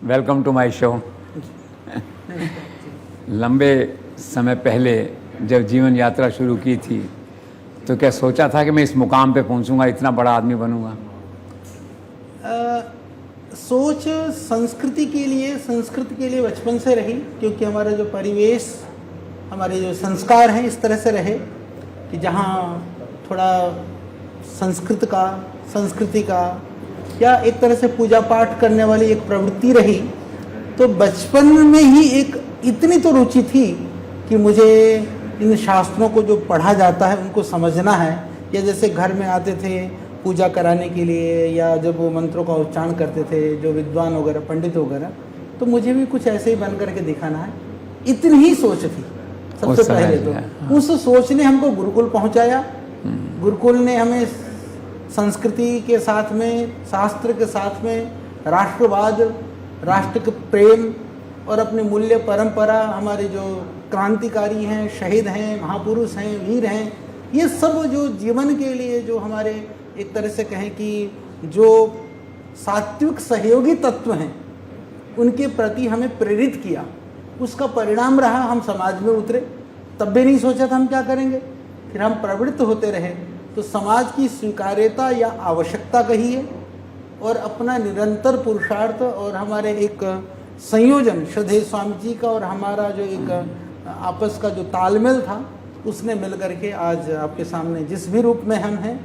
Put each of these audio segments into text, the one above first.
Welcome to my show. लंबे समय पहले जब जीवन यात्रा शुरू की थी तो क्या सोचा था कि मैं इस मुकाम पे पहुंचूंगा, इतना बड़ा आदमी बनूंगा? सोच संस्कृति के लिए बचपन से रही, क्योंकि हमारा जो परिवेश, हमारे जो संस्कार हैं इस तरह से रहे कि जहाँ थोड़ा संस्कृति का या एक तरह से पूजा पाठ करने वाली एक प्रवृत्ति रही। तो बचपन में ही एक इतनी तो रुचि थी कि मुझे इन शास्त्रों को जो पढ़ा जाता है उनको समझना है, या जैसे घर में आते थे पूजा कराने के लिए या जब वो मंत्रों का उच्चारण करते थे जो विद्वान वगैरह पंडित वगैरह, तो मुझे भी कुछ ऐसे ही बन करके दिखाना है। इतनी ही सोच थी सबसे पहले तो। हाँ। उस सोच ने हमको गुरुकुल पहुंचाया। गुरुकुल ने हमें संस्कृति के साथ में, शास्त्र के साथ में, राष्ट्रवाद, राष्ट्र के प्रेम और अपने मूल्य परंपरा, हमारे जो क्रांतिकारी हैं, शहीद हैं, महापुरुष हैं, वीर हैं, ये सब जो जीवन के लिए जो हमारे एक तरह से कहें कि जो सात्विक सहयोगी तत्व हैं उनके प्रति हमें प्रेरित किया। उसका परिणाम रहा हम समाज में उतरे। तब भी नहीं सोचा था हम क्या करेंगे, फिर हम प्रवृत्त होते रहे। तो समाज की स्वीकार्यता या आवश्यकता कहिए और अपना निरंतर पुरुषार्थ और हमारे एक संयोजन श्रद्धेय स्वामी जी का और हमारा जो एक आपस का जो तालमेल था, उसने मिल करके आज आपके सामने जिस भी रूप में हम हैं।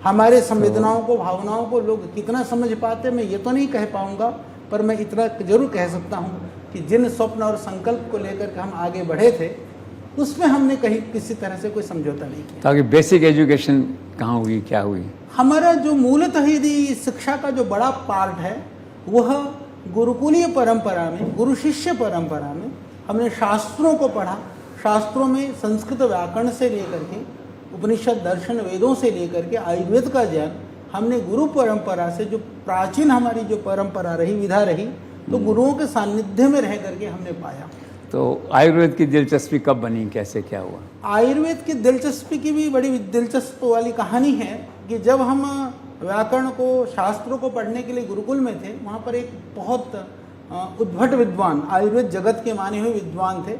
हमारे संवेदनाओं को, भावनाओं को लोग कितना समझ पाते मैं ये तो नहीं कह पाऊँगा, पर मैं इतना जरूर कह सकता हूँ कि जिन स्वप्न और संकल्प को लेकर के हम आगे बढ़े थे उसमें हमने कहीं किसी तरह से कोई समझौता नहीं किया। ताकि बेसिक एजुकेशन कहाँ हुई, क्या हुई? हमारा जो मूलतः यदि शिक्षा का जो बड़ा पार्ट है वह गुरुकुलीय परंपरा में, गुरु शिष्य परंपरा में हमने शास्त्रों को पढ़ा। शास्त्रों में संस्कृत व्याकरण से लेकर के उपनिषद, दर्शन, वेदों से लेकर के आयुर्वेद का ज्ञान हमने गुरु परंपरा से, जो प्राचीन हमारी जो परंपरा रही, विधा रही, तो गुरुओं के सानिध्य में रह करके हमने पाया। तो आयुर्वेद की दिलचस्पी कब बनी, कैसे क्या हुआ? आयुर्वेद की दिलचस्पी की भी बड़ी दिलचस्प वाली कहानी है कि जब हम व्याकरण को, शास्त्रों को पढ़ने के लिए गुरुकुल में थे, वहाँ पर एक बहुत उद्भट विद्वान, आयुर्वेद जगत के माने हुए विद्वान थे।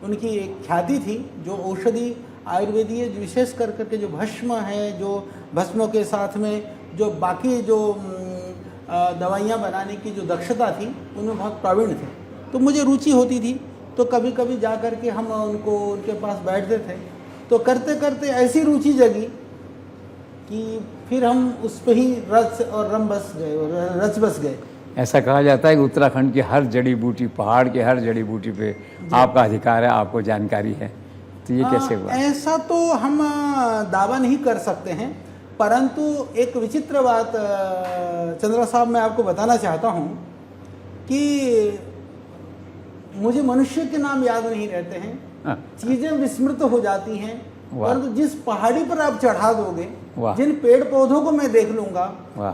उनकी एक ख्याति थी जो औषधि आयुर्वेदीय विशेष कर करके जो भस्म है, जो भस्मों के साथ में जो बाकी जो दवाइयाँ बनाने की जो दक्षता थी उनमें बहुत प्रवीण थे। तो मुझे रुचि होती थी, तो कभी कभी जा कर के हम उनके पास बैठते थे। तो करते करते ऐसी रुचि जगी कि फिर हम उस पर ही रच बस गए। ऐसा कहा जाता है कि उत्तराखंड की हर जड़ी बूटी, पहाड़ के हर जड़ी बूटी पे आपका अधिकार है, आपको जानकारी है। तो ये कैसे हुआ? ऐसा तो हम दावा नहीं कर सकते हैं, परंतु एक विचित्र बात चंद्रा साहब मैं आपको बताना चाहता हूँ कि मुझे मनुष्य के नाम याद नहीं रहते हैं, चीजें विस्मृत हो जाती हैं, परंतु जिस पहाड़ी पर आप चढ़ा दोगे, जिन पेड़ पौधों को मैं देख लूंगा,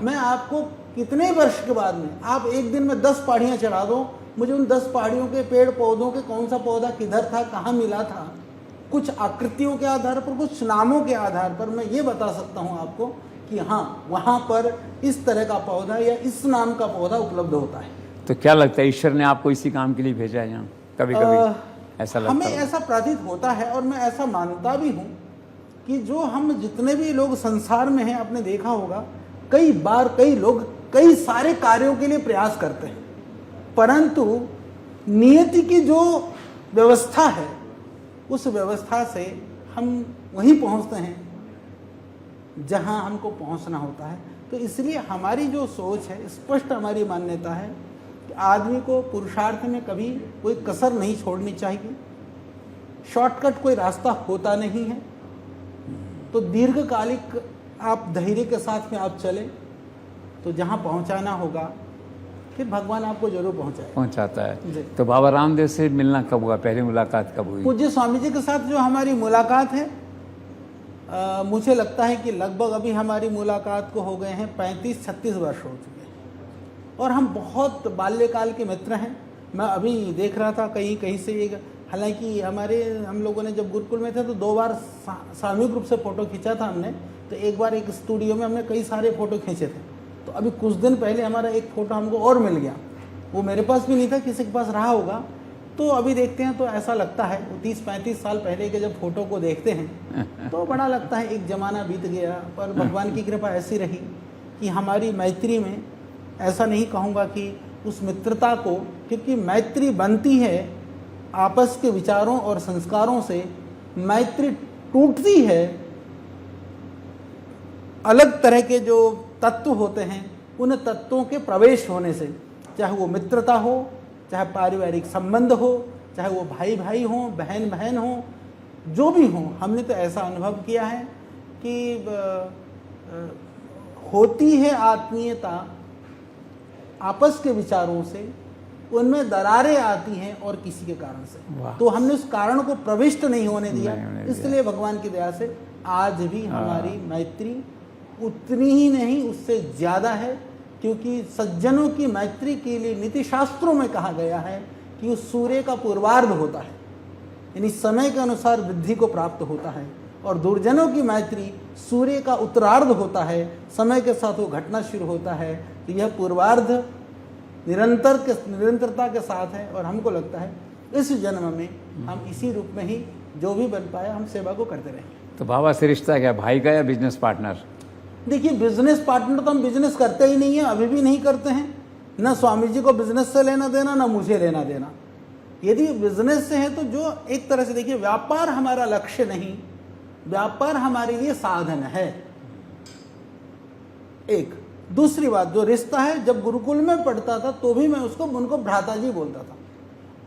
मैं आपको कितने वर्ष के बाद में, आप एक दिन में 10 पहाड़ियां चढ़ा दो, मुझे उन 10 पहाड़ियों के पेड़ पौधों के कौन सा पौधा किधर था, कहाँ मिला था, कुछ आकृतियों के आधार पर, कुछ नामों के आधार पर मैं ये बता सकता हूँ आपको कि हाँ, वहाँ पर इस तरह का पौधा या इस नाम का पौधा उपलब्ध होता है। तो क्या लगता है, ईश्वर ने आपको इसी काम के लिए भेजा है? यहाँ कभी कभी ऐसा लगता हमें है? ऐसा प्रतीत होता है और मैं ऐसा मानता भी हूँ कि जो हम जितने भी लोग संसार में हैं, आपने देखा होगा कई बार कई लोग कई सारे कार्यों के लिए प्रयास करते हैं, परंतु नियति की जो व्यवस्था है उस व्यवस्था से हम वहीं पहुंचते हैं जहां हमको पहुंचना होता है। तो इसलिए हमारी जो सोच है, स्पष्ट हमारी मान्यता है कि आदमी को पुरुषार्थ में कभी कोई कसर नहीं छोड़नी चाहिए। शॉर्टकट कोई रास्ता होता नहीं है। तो दीर्घकालिक आप धैर्य के साथ में आप चलें तो जहां पहुंचाना होगा फिर भगवान आपको जरूर पहुंचाता है। तो बाबा रामदेव से मिलना कब हुआ, पहली मुलाकात कब हुई? पूज्य स्वामी जी के साथ जो हमारी मुलाकात है, मुझे लगता है कि लगभग अभी हमारी मुलाकात को हो गए हैं 35-36 वर्ष हो चुके हैं और हम बहुत बाल्यकाल के मित्र हैं। मैं अभी देख रहा था कहीं से, हालांकि हम लोगों ने जब गुरुकुल में थे तो 2 बार सामूहिक रूप से फ़ोटो खींचा था हमने। तो एक बार एक स्टूडियो में हमने कई सारे फ़ोटो खींचे थे। तो अभी कुछ दिन पहले हमारा एक फ़ोटो हमको और मिल गया वो मेरे पास भी नहीं था, किसी के पास रहा होगा। तो अभी देखते हैं तो ऐसा लगता है, वो 30-35 साल पहले के जब फोटो को देखते हैं तो बड़ा लगता है एक ज़माना बीत गया। पर भगवान की कृपा ऐसी रही कि हमारी मैत्री में, ऐसा नहीं कहूँगा कि उस मित्रता को, क्योंकि मैत्री बनती है आपस के विचारों और संस्कारों से, मैत्री टूटती है अलग तरह के जो तत्व होते हैं उन तत्वों के प्रवेश होने से। चाहे वो मित्रता हो, चाहे पारिवारिक संबंध हो, चाहे वो भाई भाई हो, बहन बहन हो, जो भी हो। हमने तो ऐसा अनुभव किया है कि होती है आत्मीयता आपस के विचारों से, उनमें दरारें आती हैं और किसी के कारण से। तो हमने उस कारण को प्रविष्ट नहीं होने दिया, इसलिए भगवान की दया से आज भी हमारी मैत्री उतनी ही नहीं, उससे ज़्यादा है। क्योंकि सज्जनों की मैत्री के लिए नीति शास्त्रों में कहा गया है कि उस सूर्य का पूर्वार्ध होता है, यानी समय के अनुसार वृद्धि को प्राप्त होता है, और दुर्जनों की मैत्री सूर्य का उत्तरार्ध होता है, समय के साथ वो घटना शुरू होता है। तो यह पूर्वार्ध निरंतरता के साथ है, और हमको लगता है इस जन्म में हम इसी रूप में ही जो भी बन पाए हम सेवा को करते रहेंगे। तो बाबा से रिश्ता क्या, भाई का या बिजनेस पार्टनर? देखिए, बिजनेस पार्टनर तो हम बिजनेस करते ही नहीं है, अभी भी नहीं करते हैं। ना स्वामी जी को बिजनेस से लेना देना, ना मुझे लेना देना। यदि बिजनेस से है तो जो एक तरह से देखिए, व्यापार हमारा लक्ष्य नहीं, व्यापार हमारे लिए साधन है। एक दूसरी बात, जो रिश्ता है, जब गुरुकुल में पढ़ता था तो भी मैं उनको भ्राता जी बोलता था।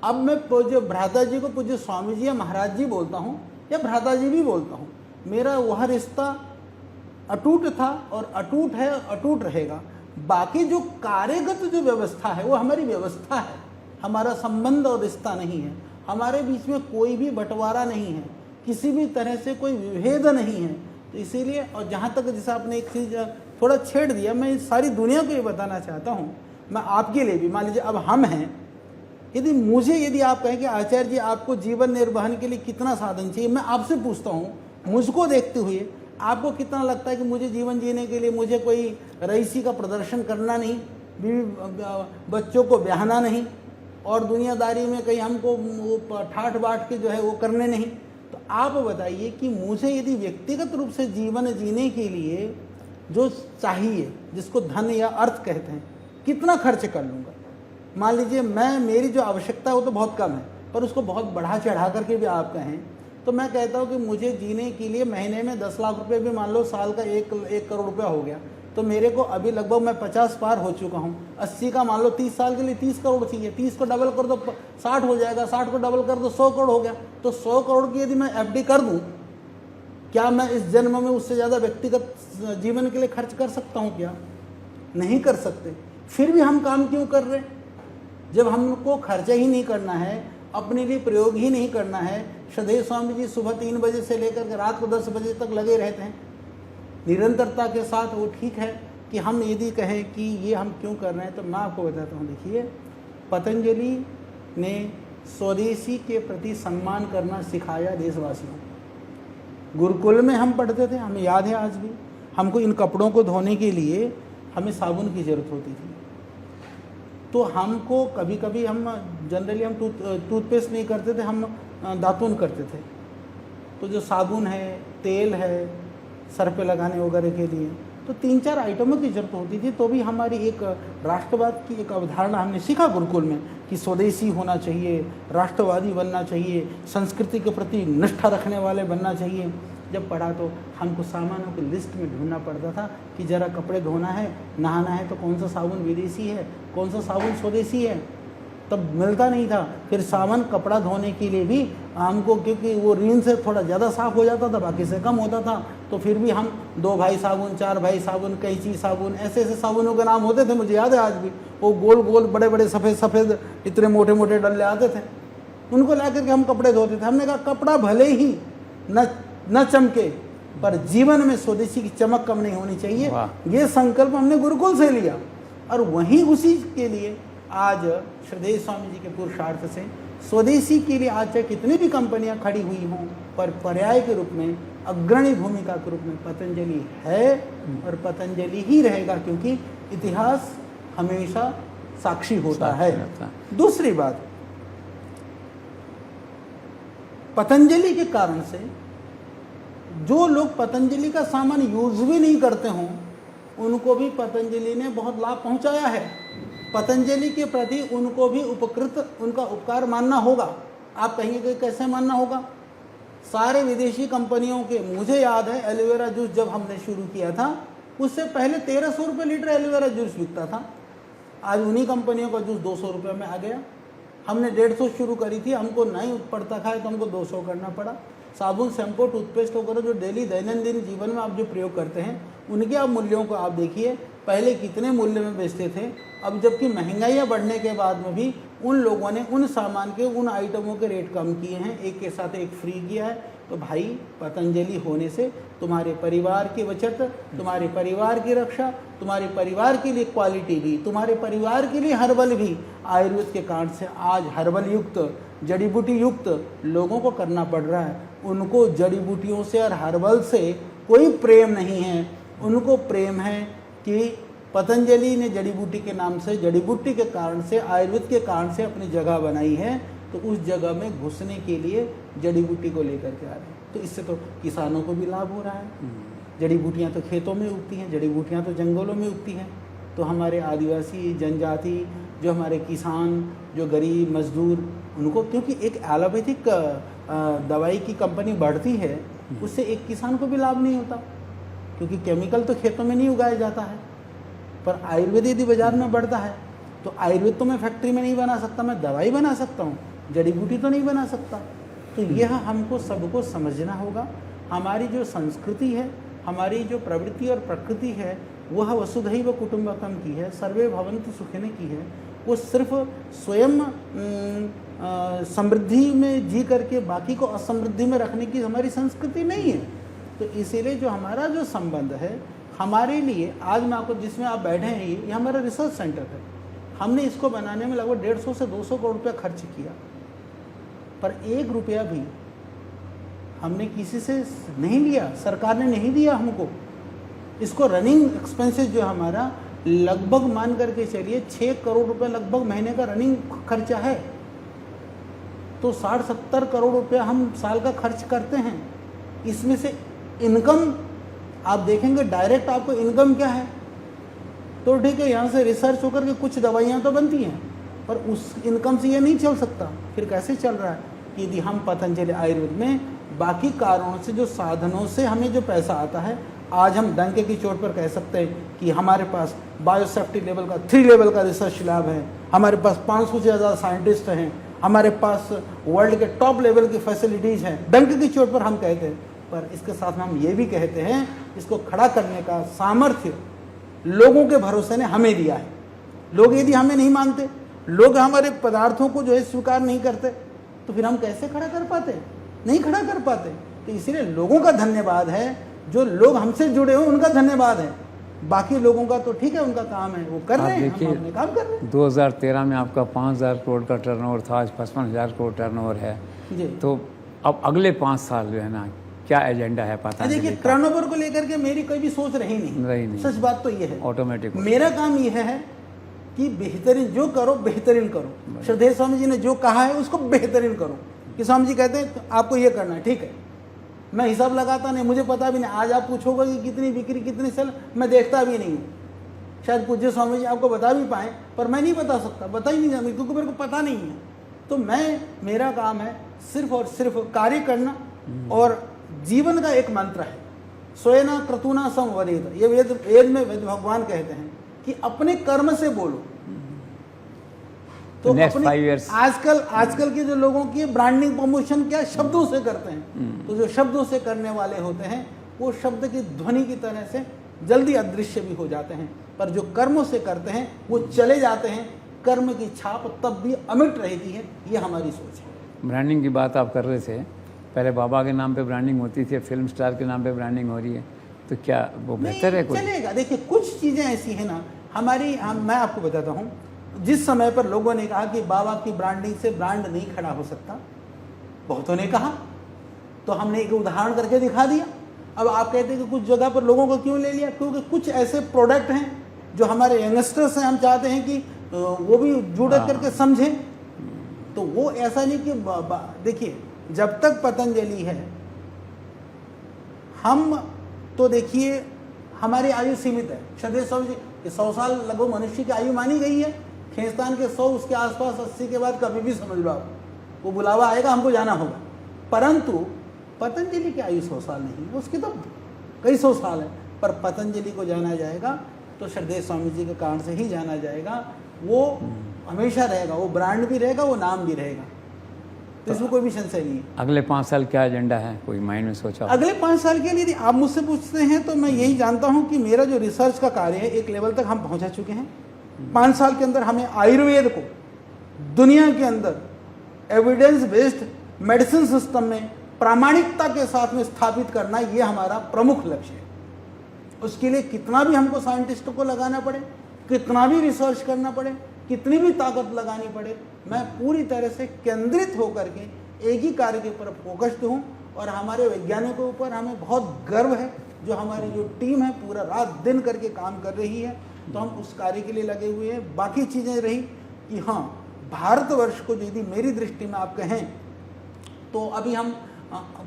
अब मैं पूज्य भ्राता जी को पूज्य स्वामी जी या महाराज जी बोलता हूँ, या भ्राता जी भी बोलता हूँ। मेरा वह रिश्ता अटूट था और अटूट है, अटूट रहेगा। बाकी जो कार्यगत जो व्यवस्था है वो हमारी व्यवस्था है, हमारा संबंध और रिश्ता नहीं है। हमारे बीच में कोई भी बंटवारा नहीं है, किसी भी तरह से कोई विभेद नहीं है। तो इसीलिए, और जहाँ तक जैसा आपने एक चीज़ थोड़ा छेड़ दिया, मैं सारी दुनिया को ये बताना चाहता हूँ, मैं आपके लिए भी, मान लीजिए अब हम हैं, यदि आप कहें कि आचार्य जी आपको जीवन निर्वहन के लिए कितना साधन चाहिए, मैं आपसे पूछता हूँ, मुझको देखते हुए आपको कितना लगता है कि मुझे जीवन जीने के लिए मुझे कोई रईसी का प्रदर्शन करना नहीं, बीवी बच्चों को ब्याहना नहीं, और दुनियादारी में कहीं हमको वो ठाठ बाट के जो है वो करने नहीं। तो आप बताइए कि मुझे यदि व्यक्तिगत रूप से जीवन जीने के लिए जो चाहिए, जिसको धन या अर्थ कहते हैं, कितना खर्च कर लूँगा? मान लीजिए मेरी जो आवश्यकता है वो तो बहुत कम है, पर उसको बहुत बढ़ा चढ़ा करके भी आप कहें तो मैं कहता हूँ कि मुझे जीने के लिए महीने में 10 लाख रुपए भी मान लो, साल का 1 करोड़ रुपया हो गया, तो मेरे को अभी लगभग मैं 50 पार हो चुका हूँ। 80 का मान लो, 30 साल के लिए 30 करोड़ चाहिए, 30 को डबल कर दो 60 हो जाएगा, 60 को डबल कर दो 100 करोड़ हो गया। तो 100 करोड़ की यदि मैं FD कर दूँ, क्या मैं इस जन्म में उससे ज़्यादा व्यक्तिगत जीवन के लिए खर्च कर सकता हूँ? क्या नहीं कर सकते। फिर भी हम काम क्यों कर रहे? जब हमको खर्चा ही नहीं करना है, अपने लिए प्रयोग ही नहीं करना है। श्रद्धेय स्वामी जी सुबह 3 बजे से लेकर के रात को 10 बजे तक लगे रहते हैं निरंतरता के साथ। वो ठीक है कि हम यदि कहें कि ये हम क्यों कर रहे हैं, तो मैं आपको बताता हूँ। देखिए, पतंजलि ने स्वदेशी के प्रति सम्मान करना सिखाया देशवासियों को। गुरुकुल में हम पढ़ते थे, हमें याद है आज भी, हमको इन कपड़ों को धोने के लिए हमें साबुन की ज़रूरत होती थी। तो हमको कभी कभी हम जनरली हम टूथपेस्ट नहीं करते थे, हम दातुन करते थे। तो जो साबुन है, तेल है सर पे लगाने वगैरह के लिए, तो 3-4 आइटमों की ज़रूरत होती थी। तो भी हमारी एक राष्ट्रवाद की एक अवधारणा हमने सीखा गुरुकुल में कि स्वदेशी होना चाहिए, राष्ट्रवादी बनना चाहिए, संस्कृति के प्रति निष्ठा रखने वाले बनना चाहिए। जब पढ़ा तो हमको सामानों की लिस्ट में ढूंढना पड़ता था कि ज़रा कपड़े धोना है, नहाना है, तो कौन सा साबुन विदेशी है, कौन सा साबुन स्वदेशी है, तब मिलता नहीं था। फिर साबुन कपड़ा धोने के लिए भी हमको, क्योंकि वो रीन से थोड़ा ज़्यादा साफ़ हो जाता था, बाकी से कम होता था, तो फिर भी हम 2 भाई साबुन, 4 भाई साबुन, कैंची साबुन, ऐसे ऐसे साबुनों के नाम होते थे, मुझे याद है आज भी। वो गोल गोल बड़े बड़े सफ़ेद सफ़ेद इतने मोटे मोटे डल्ले आते थे, उनको ला करके हम कपड़े धोते थे। हमने कहा कपड़ा भले ही न चमके, पर जीवन में स्वदेशी की चमक कम नहीं होनी चाहिए। ये संकल्प हमने गुरुकुल से लिया, और वहीं उसी के लिए आज श्रद्धेय स्वामी जी के पुरुषार्थ से स्वदेशी के लिए आज चाहे कितनी भी कंपनियां खड़ी हुई हों, पर पर्याय के रूप में, अग्रणी भूमिका के रूप में पतंजलि है और पतंजलि ही रहेगा। क्योंकि इतिहास हमेशा साक्षी होता साक्षी है। होता है। दूसरी बात, पतंजलि के कारण से जो लोग पतंजलि का सामान यूज भी नहीं करते हों, उनको भी पतंजलि ने बहुत लाभ पहुंचाया है। पतंजलि के प्रति उनको भी उनका उपकार मानना होगा। आप कहेंगे कि कैसे मानना होगा? सारे विदेशी कंपनियों के, मुझे याद है एलोवेरा जूस जब हमने शुरू किया था, उससे पहले 1300 रुपये लीटर एलोवेरा जूस बिकता था। आज उन्हीं कंपनियों का जूस 200 रुपये में आ गया। हमने 150 शुरू करी थी, हमको नहीं पड़ता खाए तो हमको 200 करना पड़ा। साबुन, शैम्पू, टूथपेस्ट वगैरह जो डेली दैनंदिन जीवन में आप जो प्रयोग करते हैं, उनके आप मूल्यों को आप देखिए, पहले कितने मूल्य में बेचते थे। अब जबकि महंगाइयाँ बढ़ने के बाद में भी उन लोगों ने उन सामान के, उन आइटमों के रेट कम किए हैं, एक के साथ एक फ्री किया है। तो भाई, पतंजलि होने से तुम्हारे परिवार की बचत, तुम्हारे परिवार की रक्षा, तुम्हारे परिवार के लिए क्वालिटी भी, तुम्हारे परिवार के लिए हर्बल भी, आयुर्वेद के कारण से आज हर्बल युक्त, जड़ी बूटी युक्त लोगों को करना पड़ रहा है। उनको जड़ी बूटियों से और हर्बल से कोई प्रेम नहीं है। उनको प्रेम है कि पतंजलि ने जड़ी बूटी के नाम से, जड़ी बूटी के कारण से, आयुर्वेद के कारण से अपनी जगह बनाई है, तो उस जगह में घुसने के लिए जड़ी बूटी को लेकर के आ रहे हैं। तो इससे तो किसानों को भी लाभ हो रहा है। जड़ी बूटियाँ तो खेतों में उगती हैं, जड़ी बूटियाँ तो जंगलों में उगती हैं। तो हमारे आदिवासी जनजाति, जो हमारे किसान, जो गरीब मजदूर, उनको, क्योंकि एक एलोपैथिक दवाई की कंपनी बढ़ती है, उससे एक किसान को भी लाभ नहीं होता, क्योंकि केमिकल तो खेतों में नहीं उगाया जाता है। पर आयुर्वेद यदि बाजार में बढ़ता है, तो आयुर्वेद तो मैं फैक्ट्री में नहीं बना सकता, मैं दवाई बना सकता हूँ, जड़ी बूटी तो नहीं बना सकता। तो यह हमको सबको समझना होगा। हमारी जो संस्कृति है, हमारी जो प्रवृत्ति और प्रकृति है, वह वसुधैव कुटुंबकम की है, सर्वे भवन्तु सुखिनः की है। वो सिर्फ स्वयं समृद्धि में जी करके बाकी को असमृद्धि में रखने की हमारी संस्कृति नहीं है। तो इसीलिए जो हमारा जो संबंध है, हमारे लिए आज मैं आपको, जिसमें आप बैठे हैं, ये हमारा रिसर्च सेंटर है। हमने इसको बनाने में लगभग 150 से 200 करोड़ रुपया खर्च किया, पर 1 रुपया भी हमने किसी से नहीं लिया, सरकार ने नहीं दिया हमको। इसको रनिंग एक्सपेंसेस जो हमारा लगभग मान करके चलिए 6 करोड़ रुपए लगभग महीने का रनिंग खर्चा है। तो 60-70 करोड़ रुपया हम साल का खर्च करते हैं। इसमें से इनकम आप देखेंगे, डायरेक्ट आपको इनकम क्या है, तो ठीक है, यहाँ से रिसर्च होकर के कुछ दवाइयाँ तो बनती हैं, पर उस इनकम से ये नहीं चल सकता। फिर कैसे चल रहा है? यदि हम पतंजलि आयुर्वेद में बाकी कारणों से, जो साधनों से हमें जो पैसा आता है, आज हम डंके की चोट पर कह सकते हैं कि हमारे पास बायोसेफ्टी लेवल का 3 लेवल का रिसर्च लैब है, हमारे पास 500 से ज़्यादा साइंटिस्ट हैं, हमारे पास वर्ल्ड के टॉप लेवल की फैसिलिटीज़ हैं। डंके की चोट पर हम कहते हैं, पर इसके साथ में हम ये भी कहते हैं, इसको खड़ा करने का सामर्थ्य लोगों के भरोसे ने हमें दिया है। लोग यदि हमें नहीं मानते, लोग हमारे पदार्थों को जो है स्वीकार नहीं करते, तो फिर हम कैसे खड़ा कर पाते? नहीं खड़ा कर पाते। तो इसीलिए लोगों का धन्यवाद है, जो लोग हमसे जुड़े हो उनका धन्यवाद है। बाकी लोगों का तो ठीक है, उनका काम है, वो कर रहे हैं, हम अपने काम कर रहे हैं। 2013 में आपका 5000 करोड़ का टर्नओवर था, आज 55,000 करोड़ टर्नओवर है जी। तो अब अगले 5 साल जो है ना, क्या एजेंडा है पता नहीं? देखिए, टर्नओवर को लेकर के मेरी कोई भी सोच रही नहीं। सच बात तो ये है, ऑटोमेटिक मेरा काम यह है कि बेहतरीन जो करो, बेहतरीन करो। श्रद्धेय स्वामी जी ने जो कहा है उसको बेहतरीन करो। कि स्वामी जी कहते हैं तो आपको ये करना है, ठीक है, मैं हिसाब लगाता नहीं, मुझे पता भी नहीं। आज आप पूछोगे कि कितनी बिक्री, कितनी सेल, मैं देखता भी नहीं हूँ। शायद पूज्य स्वामी जी आपको बता भी पाएँ, पर मैं नहीं बता सकता, बता ही नहीं जाऊँगी, क्योंकि मेरे को पता नहीं है। तो मेरा काम है सिर्फ और सिर्फ कार्य करना। और जीवन का एक मंत्र है, स्वयना क्रतुना संवरेद। ये वेद में वेद भगवान कहते हैं कि अपने कर्म से बोलो। तो अपने आजकल के जो लोगों की ब्रांडिंग प्रमोशन क्या शब्दों से करते हैं, तो जो शब्दों से करने वाले होते हैं, वो शब्द की ध्वनि की तरह से जल्दी अदृश्य भी हो जाते हैं, पर जो कर्मों से करते हैं वो चले जाते हैं। कर्म की छाप तब भी अमिट रहती है। ये हमारी सोच है। ब्रांडिंग की बात आप कर रहे थे, पहले बाबा के नाम पे ब्रांडिंग होती थी, फिल्म स्टार के नाम पे ब्रांडिंग हो रही है, तो क्या वो बेहतर है? चलेगा। देखिए, कुछ चीज़ें ऐसी हैं ना मैं आपको बताता हूँ। जिस समय पर लोगों ने कहा कि बाबा की ब्रांडिंग से ब्रांड नहीं खड़ा हो सकता, बहुतों ने कहा, तो हमने एक उदाहरण करके दिखा दिया। अब आप कहते हैं कि कुछ जगह पर लोगों को क्यों ले लिया? क्योंकि कुछ ऐसे प्रोडक्ट हैं जो हमारे यंगस्टर्स हैं, हम चाहते हैं कि वो भी जुड़ करके समझे। तो वो ऐसा नहीं कि देखिए, जब तक पतंजलि है, हम तो देखिए हमारी आयु सीमित है। श्रद्धेय स्वामी जी 100 साल लगभग मनुष्य की आयु मानी गई है। खींचतान के 100, उसके आसपास 80 के बाद कभी भी समझ लो आप, वो बुलावा आएगा, हमको जाना होगा। परंतु पतंजलि की आयु 100 साल नहीं, उसकी तो कई 100 साल है। पर पतंजलि को जाना जाएगा तो श्रद्धेय स्वामी जी के कारण से ही जाना जाएगा। वो हमेशा रहेगा, वो ब्रांड भी रहेगा, वो नाम भी रहेगा, तो इसमें कोई भी संशय नहीं है। अगले 5 साल क्या एजेंडा है, कोई माइंड में सोचा? अगले 5 साल के लिए यदि आप मुझसे पूछते हैं तो मैं यही जानता हूं कि मेरा जो रिसर्च का कार्य है, एक लेवल तक हम पहुंचा चुके हैं। 5 साल के अंदर हमें आयुर्वेद को दुनिया के अंदर एविडेंस बेस्ड मेडिसिन सिस्टम में प्रामाणिकता के साथ में स्थापित करना, ये हमारा प्रमुख लक्ष्य है। उसके लिए कितना भी हमको साइंटिस्टों को लगाना पड़े, कितना भी रिसर्च करना पड़े, कितनी भी ताकत लगानी पड़े, मैं पूरी तरह से केंद्रित होकर के एक ही कार्य के ऊपर फोकस्ड हूँ। और हमारे वैज्ञानिकों के ऊपर हमें बहुत गर्व है, जो हमारी जो टीम है पूरा रात दिन करके काम कर रही है। तो हम उस कार्य के लिए लगे हुए हैं। बाकी चीज़ें रही कि हाँ, भारतवर्ष को यदि मेरी दृष्टि में आप कहें तो अभी हम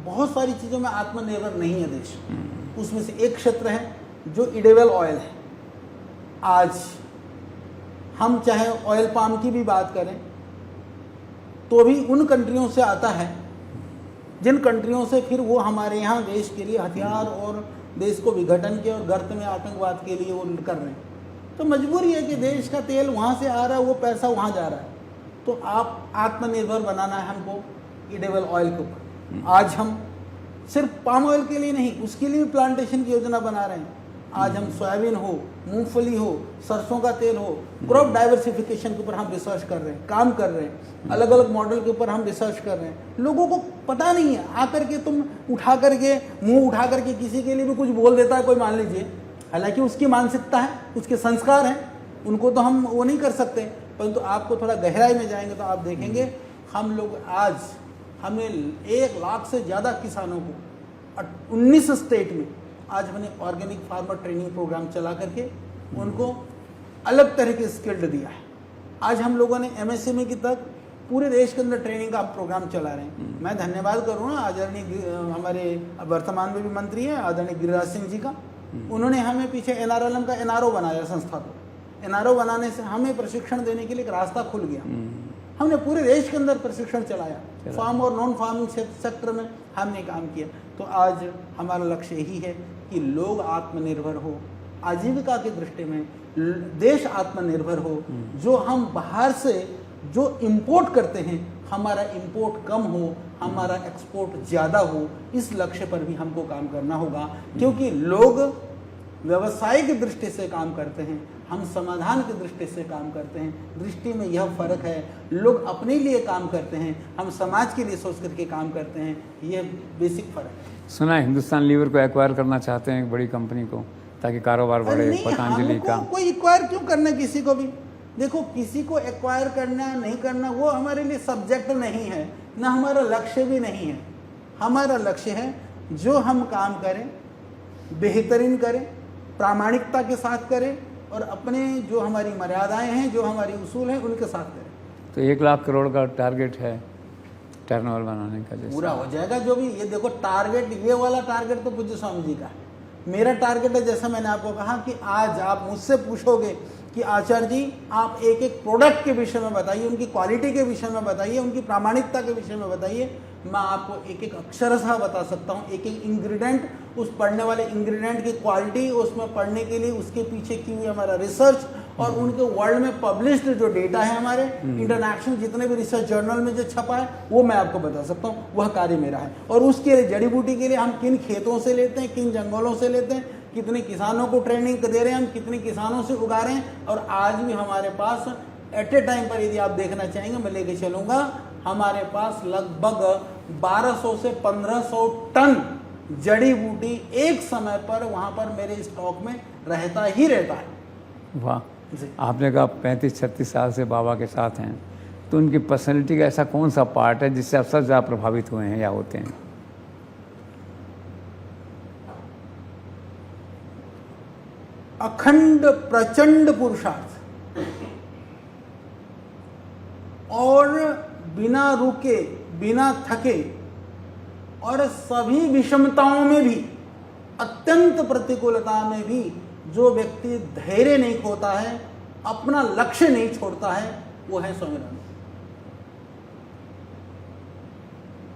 बहुत सारी चीज़ों में आत्मनिर्भर नहीं है देश। उसमें से एक क्षेत्र है जो एडिबल ऑयल है। आज हम चाहे ऑयल पाम की भी बात करें तो भी उन कंट्रियों से आता है जिन कंट्रियों से फिर वो हमारे यहाँ देश के लिए हथियार और देश को विघटन के और गर्त में आतंकवाद के लिए वो कर रहे हैं। तो मजबूरी है कि देश का तेल वहाँ से आ रहा है, वो पैसा वहाँ जा रहा है। तो आप आत्मनिर्भर बनाना है हमको एडिबल ऑयल के ऊपर। आज हम सिर्फ पाम ऑयल के लिए नहीं, उसके लिए भी प्लांटेशन की योजना बना रहे हैं। आज हम सोयाबीन हो, मूंगफली हो, सरसों का तेल हो, क्रॉप डाइवर्सिफिकेशन के ऊपर हम रिसर्च कर रहे हैं, काम कर रहे हैं। अलग अलग मॉडल के ऊपर हम रिसर्च कर रहे हैं। लोगों को पता नहीं है, आकर के तुम उठा करके मुंह उठा करके किसी के लिए भी कुछ बोल देता है कोई, मान लीजिए, हालांकि उसकी मानसिकता है, उसके संस्कार हैं, उनको तो हम वो नहीं कर सकते। परंतु आपको थोड़ा गहराई में जाएंगे तो आप देखेंगे हम लोग आज हमने 1 लाख से ज़्यादा किसानों को 19 स्टेट में आज हमने ऑर्गेनिक फार्मर ट्रेनिंग प्रोग्राम चला करके उनको अलग तरह के स्किल्ड दिया है। आज हम लोगों ने MSME की तक पूरे देश के अंदर ट्रेनिंग का प्रोग्राम चला रहे हैं। मैं धन्यवाद करूँगा आदरणीय हमारे वर्तमान में भी मंत्री हैं आदरणीय गिरिराज सिंह जी का। उन्होंने हमें पीछे NRLM का NRO बनाया संस्था को। NRO बनाने से हमें प्रशिक्षण देने के लिए एक रास्ता खुल गया। हमने पूरे देश के अंदर प्रशिक्षण चलाया, फार्म और नॉन फार्मिंग सेक्टर में हमने काम किया। तो आज हमारा लक्ष्य यही है कि लोग आत्मनिर्भर हो, आजीविका की दृष्टि में देश आत्मनिर्भर हो। जो हम बाहर से जो इंपोर्ट करते हैं, हमारा इंपोर्ट कम हो, हमारा एक्सपोर्ट ज़्यादा हो। इस लक्ष्य पर भी हमको काम करना होगा, क्योंकि लोग व्यवसायिक दृष्टि से काम करते हैं, हम समाधान की दृष्टि से काम करते हैं। दृष्टि में यह फर्क है। लोग अपने लिए काम करते हैं, हम समाज के लिए सोच करके काम करते हैं। यह बेसिक फर्क है। सुना है हिंदुस्तान लीवर को एक्वायर करना चाहते हैं एक बड़ी कंपनी को, ताकि कारोबार बढ़े। पतंजलि का कोई एक्वायर क्यों करना किसी को भी? देखो, किसी को एक्वायर करना नहीं करना वो हमारे लिए सब्जेक्ट नहीं है, ना हमारा लक्ष्य भी नहीं है। हमारा लक्ष्य है जो हम काम करें बेहतरीन करें, प्रामाणिकता के साथ करें और अपने जो हमारी मर्यादाएं हैं, जो हमारी उसूल हैं, उनके साथ करें। तो 1 लाख करोड़ का टारगेट है टर्नओवर बनाने का, जैसे पूरा हो जाएगा। जो भी ये देखो टारगेट, ये वाला टारगेट तो पूज्य स्वामी जी का है। मेरा टारगेट है, जैसा मैंने आपको कहा कि आज आप मुझसे पूछोगे कि आचार्य जी आप एक एक प्रोडक्ट के विषय में बताइए, उनकी क्वालिटी के विषय में बताइए, उनकी प्रामाणिकता के विषय में बताइए। मैं आपको एक एक अक्षरशः बता सकता हूँ, एक एक इंग्रेडिएंट, उस पढ़ने वाले इंग्रेडिएंट की क्वालिटी, उसमें पढ़ने के लिए उसके पीछे की हुई हमारा रिसर्च और उनके वर्ल्ड में पब्लिश्ड जो डेटा है हमारे इंटरनेशनल जितने भी रिसर्च जर्नल में जो छपा है, वो मैं आपको बता सकता हूँ। वह कार्य मेरा है। और उसके लिए जड़ी बूटी के लिए हम किन खेतों से लेते हैं, किन जंगलों से लेते हैं, कितने किसानों को ट्रेनिंग दे रहे हैं, हम कितने किसानों से उगा रहे हैं। और आज भी हमारे पास एट ए टाइम पर, यदि आप देखना चाहेंगे, मैं लेके चलूँगा, हमारे पास लगभग 1200 से 1500 टन जड़ी बूटी एक समय पर वहाँ पर मेरे स्टॉक में रहता ही रहता है। वाह, आपने कहा 35-36 साल से बाबा के साथ हैं, तो उनकी पर्सनैलिटी का ऐसा कौन सा पार्ट है जिससे आप सबसे ज़्यादा प्रभावित हुए हैं या होते हैं? अखंड प्रचंड पुरुषार्थ। बिना रुके, बिना थके और सभी विषमताओं में भी, अत्यंत प्रतिकूलता में भी जो व्यक्ति धैर्य नहीं खोता है, अपना लक्ष्य नहीं छोड़ता है, वो है स्वामी राम।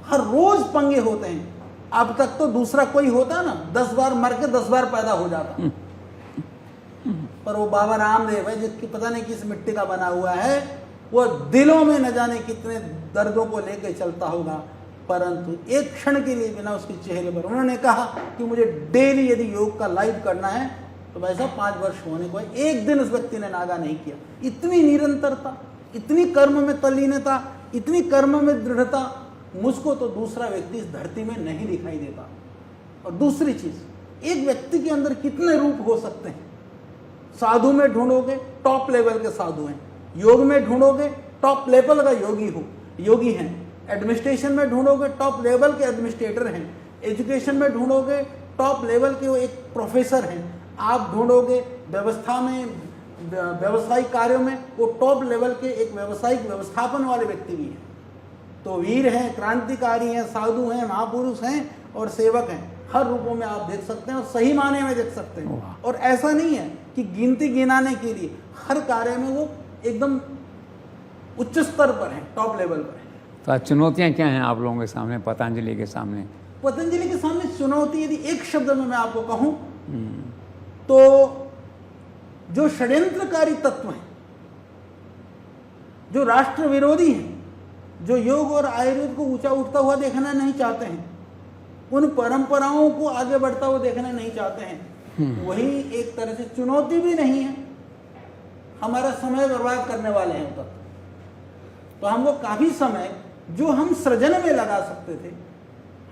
हर रोज पंगे होते हैं। अब तक तो दूसरा कोई होता ना 10 बार मर के 10 बार पैदा हो जाता, पर वो बाबा रामदेव है जिसकी पता नहीं किस मिट्टी का बना हुआ है, वो दिलों में न जाने कितने दर्दों को लेके चलता होगा, परंतु एक क्षण के लिए बिना उसके चेहरे पर, उन्होंने कहा कि मुझे डेली यदि योग का लाइव करना है तो भाई साहब 5 वर्ष होने को है, एक दिन उस व्यक्ति ने नागा नहीं किया। इतनी निरंतरता, इतनी कर्म में तल्लीनता, इतनी कर्म में दृढ़ता, मुझको तो दूसरा व्यक्ति इस धरती में नहीं दिखाई देता। और दूसरी चीज, एक व्यक्ति के अंदर कितने रूप हो सकते हैं। साधु में ढूंढोगे टॉप लेवल के साधु हैं, योग में ढूंढोगे टॉप लेवल का योगी हैं, एडमिनिस्ट्रेशन में ढूंढोगे टॉप लेवल के एडमिनिस्ट्रेटर हैं, एजुकेशन में ढूंढोगे टॉप लेवल के वो एक प्रोफेसर हैं, आप ढूंढोगे व्यवस्था में, व्यवसायिक कार्यों में वो टॉप लेवल के एक व्यावसायिक व्यवस्थापन वाले व्यक्ति भी हैं। तो वीर हैं, क्रांतिकारी हैं, साधु हैं, महापुरुष हैं और सेवक हैं। हर रूपों में आप देख सकते हैं और सही माने में देख सकते हैं। और ऐसा नहीं है कि गिनती गिनाने के लिए, हर कार्य में वो एकदम उच्च स्तर पर है, टॉप लेवल पर है। तो आज चुनौतियाँ क्या हैं आप लोगों के सामने, पतंजलि के सामने? पतंजलि के सामने चुनौती यदि एक शब्द में मैं आपको कहूं तो जो षड्यंत्रकारी तत्व हैं, जो राष्ट्र विरोधी हैं, जो योग और आयुर्वेद को ऊंचा उठता हुआ देखना नहीं चाहते हैं, उन परंपराओं को आगे बढ़ता हुआ देखना नहीं चाहते हैं, वही एक तरह से चुनौती भी नहीं है, हमारा समय बर्बाद करने वाले हैं तब। तो हमको काफी समय जो हम सृजन में लगा सकते थे,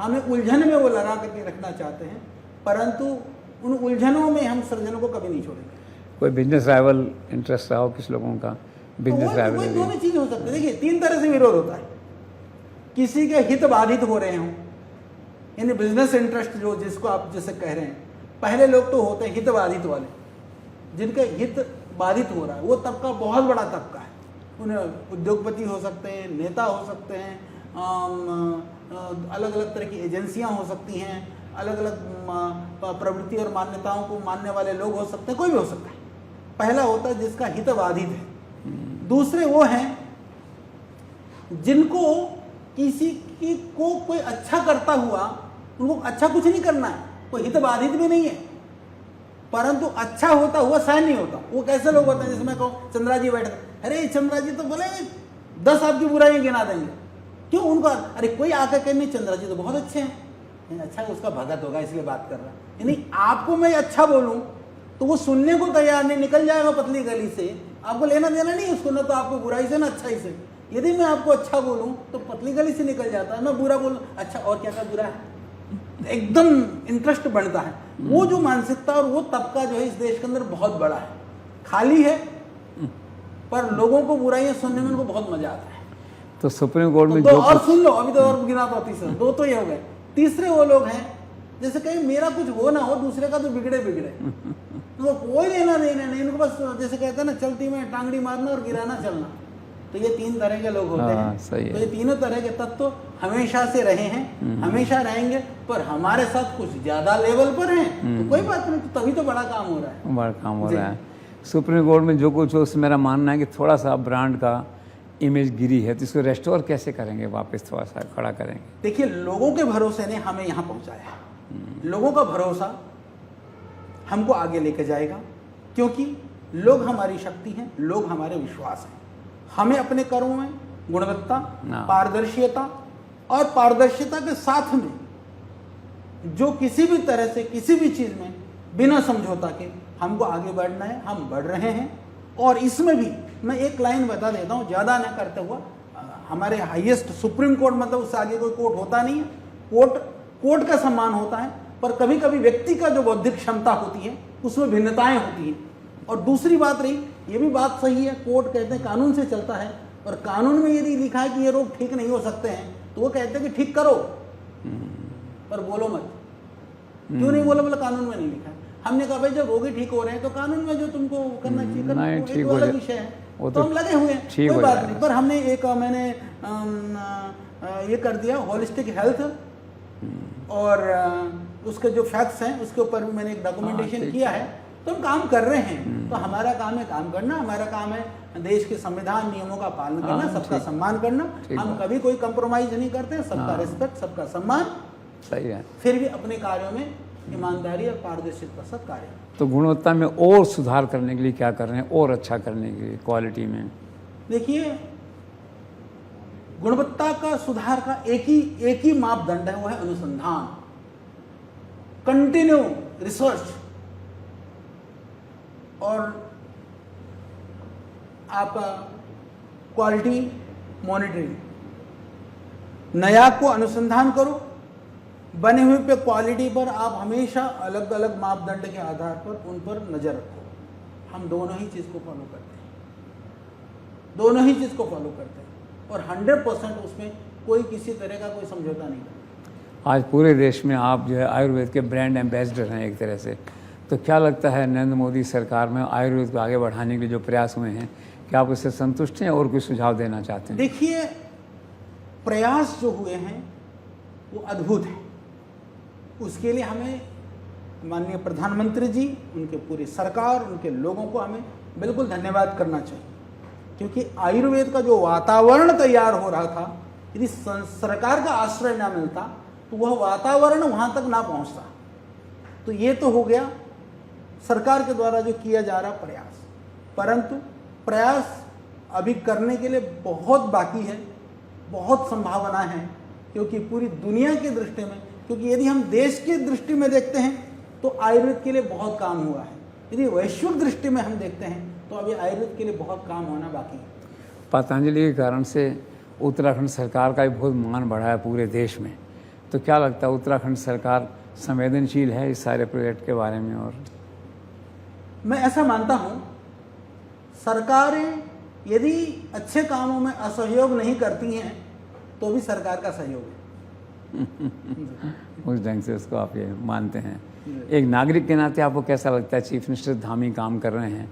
हमें उलझन में वो लगा करके रखना चाहते हैं, परंतु उन उलझनों में हम सृजन को कभी नहीं छोड़ेंगे। कोई बिजनेस राइवल इंटरेस्ट रहा हो किस लोगों का, बिजनेस तो राइवल? दोनों चीज हो सकती है। देखिए 3 तरह से विरोध होता है। किसी के हित बाधित हो रहे हों, यानी बिजनेस इंटरेस्ट जो जिसको आप जैसे कह रहे हैं, पहले लोग तो होते हैं हित बाधित वाले, जिनके हित बाधित हो रहा है, वो तबका बहुत बड़ा तबका है। उन्हें उद्योगपति हो सकते हैं, नेता हो सकते हैं, अलग अलग तरह की एजेंसियां हो सकती हैं, अलग अलग प्रवृत्ति और मान्यताओं को मानने वाले लोग हो सकते हैं, कोई भी हो सकता है। पहला होता है जिसका हित बाधित है। दूसरे वो हैं जिनको किसी की को कोई अच्छा करता हुआ, उनको अच्छा कुछ नहीं करना है, कोई हित बाधित भी नहीं है, परंतु अच्छा होता हुआ सहन नहीं होता। वो कैसे लोग होते हैं, जैसे मैं कहूँ चंद्रा जी बैठे, अरे चंद्रा जी तो बोले 10 आपकी बुराइयां गिना देंगे, क्यों उनका, अरे कोई आकर के नहीं चंद्रा जी तो बहुत अच्छे हैं, अच्छा उसका भगत होगा इसलिए बात कर रहा है। यानी आपको मैं अच्छा बोलूं तो वो सुनने को तैयार नहीं, निकल जाएगा पतली गली से, आपको लेना देना नहीं उसको, ना तो आपको बुराई से ना अच्छाई से। यदि मैं आपको अच्छा बोलूं तो पतली गली से निकल जाता है, मैं बुरा बोलूं अच्छा और क्या क्या बुरा है, एकदम इंटरेस्ट बढ़ता है। वो जो मानसिकता और वो तबका जो है इस देश के अंदर बहुत बड़ा है, खाली है, पर लोगों को बुराइयां सुनने में उनको बहुत मजा आता है। तो सुप्रीम कोर्ट में तो जो और सुन लो, अभी तो और गिना तो तीसरा, 2 तो ये हो गए। तीसरे वो लोग हैं जैसे कहीं मेरा कुछ हो ना हो, दूसरे का तो बिगड़े तो कोई लेना देना नहीं, इनको बस जैसे कहते हैं ना, चलती में टांगड़ी मारना और गिराना चलना। तो ये 3 तरह के लोग होते हैं। सही है। तो ये तीनों तरह के तत्व हमेशा से रहे हैं, हमेशा रहेंगे, पर हमारे साथ कुछ ज्यादा लेवल पर हैं, तो कोई बात नहीं, तो तभी तो बड़ा काम हो रहा है। बड़ा काम हो रहा है। सुप्रीम कोर्ट में जो कुछ हो, उसमें मेरा मानना है कि थोड़ा सा ब्रांड का इमेज गिरी है, तो इसको रेस्टोर कैसे करेंगे, वापस थोड़ा सा खड़ा करेंगे? देखिए, लोगों के भरोसे ने हमें यहाँ पहुँचाया है, लोगों का भरोसा हमको आगे लेके जाएगा, क्योंकि लोग हमारी शक्ति हैं, लोग हमारे विश्वास हैं। हमें अपने कर्मों में गुणवत्ता, पारदर्शिता और पारदर्शिता के साथ में जो किसी भी तरह से किसी भी चीज में बिना समझौता के हमको आगे बढ़ना है, हम बढ़ रहे हैं। और इसमें भी मैं एक लाइन बता देता हूँ, ज्यादा न करते हुआ, हमारे हाईएस्ट सुप्रीम कोर्ट, मतलब उससे आगे कोई कोर्ट होता नहीं है। कोर्ट का सम्मान होता है, पर कभी कभी व्यक्ति का जो बौद्धिक क्षमता होती है उसमें भिन्नताएं होती हैं। और दूसरी बात रही, ये भी बात सही है, कोर्ट कहते हैं कानून से चलता है, और कानून में यदि लिखा है कि ये रोग ठीक नहीं हो सकते हैं, तो वो कहते हैं कि ठीक करो, पर बोलो मत। क्यों नहीं बोलो? बोले कानून में नहीं लिखा है। हमने कहा भाई जब रोगी ठीक हो रहे हैं तो कानून में जो तुमको करना चाहिए करना, नहीं, वो ठीक एक हो अलग जाए, विषय है। वो तो तो हम लगे हुए हैं, ठीक कोई हो बात जाएगा। नहीं। पर हमने मैंने ये कर दिया होलिस्टिक हेल्थ, और उसके जो फैक्ट्स हैं उसके ऊपर भी मैंने एक डॉक्यूमेंटेशन ठीक किया है। तो हम काम कर रहे हैं। तो हमारा काम है काम करना, हमारा काम है देश के संविधान नियमों का पालन करना, सबका सम्मान करना। हम कभी कोई कंप्रोमाइज नहीं करते, सबका रिस्पेक्ट, सबका सम्मान। सही है। फिर भी अपने कार्यों में ईमानदारी और पारदर्शिता के साथ कार्य। तो गुणवत्ता में और सुधार करने के लिए क्या कर रहे हैं, और अच्छा करने के लिए क्वालिटी में? देखिए, गुणवत्ता का सुधार का एक ही मापदंड है, वो है अनुसंधान, कंटिन्यू रिसर्च और आपका क्वालिटी मॉनिटरिंग। नया को अनुसंधान करो, बने हुए पे क्वालिटी पर आप हमेशा अलग अलग मापदंड के आधार पर उन पर नजर रखो। हम दोनों ही चीज को फॉलो करते हैं, दोनों ही चीज को फॉलो करते हैं और 100% उसमें कोई किसी तरह का कोई समझौता नहीं करता। आज पूरे देश में आप जो है आयुर्वेद के ब्रांड एम्बेसडर हैं एक तरह से। तो क्या लगता है नरेंद्र मोदी सरकार में आयुर्वेद को आगे बढ़ाने के लिए जो प्रयास हुए हैं, क्या आप उससे संतुष्ट हैं और कोई सुझाव देना चाहते हैं? देखिए, प्रयास जो हुए हैं वो अद्भुत है। उसके लिए हमें माननीय प्रधानमंत्री जी, उनके पूरी सरकार, उनके लोगों को हमें बिल्कुल धन्यवाद करना चाहिए। क्योंकि आयुर्वेद का जो वातावरण तैयार हो रहा था, यदि सरकार का आश्रय ना मिलता तो वह वातावरण वहां तक ना पहुंचता। तो ये तो हो गया सरकार के द्वारा जो किया जा रहा प्रयास, परंतु प्रयास अभी करने के लिए बहुत बाकी है, बहुत संभावना है। क्योंकि पूरी दुनिया की दृष्टि में, क्योंकि यदि हम देश की दृष्टि में देखते हैं तो आयुर्वेद के लिए बहुत काम हुआ है, यदि वैश्विक दृष्टि में हम देखते हैं तो अभी आयुर्वेद के लिए बहुत काम होना बाकी है। पतंजलि के कारण से उत्तराखंड सरकार का भी बहुत मान बढ़ा है पूरे देश में। तो क्या लगता है उत्तराखंड सरकार संवेदनशील है इस सारे प्रोजेक्ट के बारे में? और मैं ऐसा मानता हूं, सरकारें यदि अच्छे कामों में असहयोग नहीं करती हैं तो भी सरकार का सहयोग है। उस ढंग से उसको आप ये मानते हैं। एक नागरिक के नाते आपको कैसा लगता है चीफ मिनिस्टर धामी काम कर रहे हैं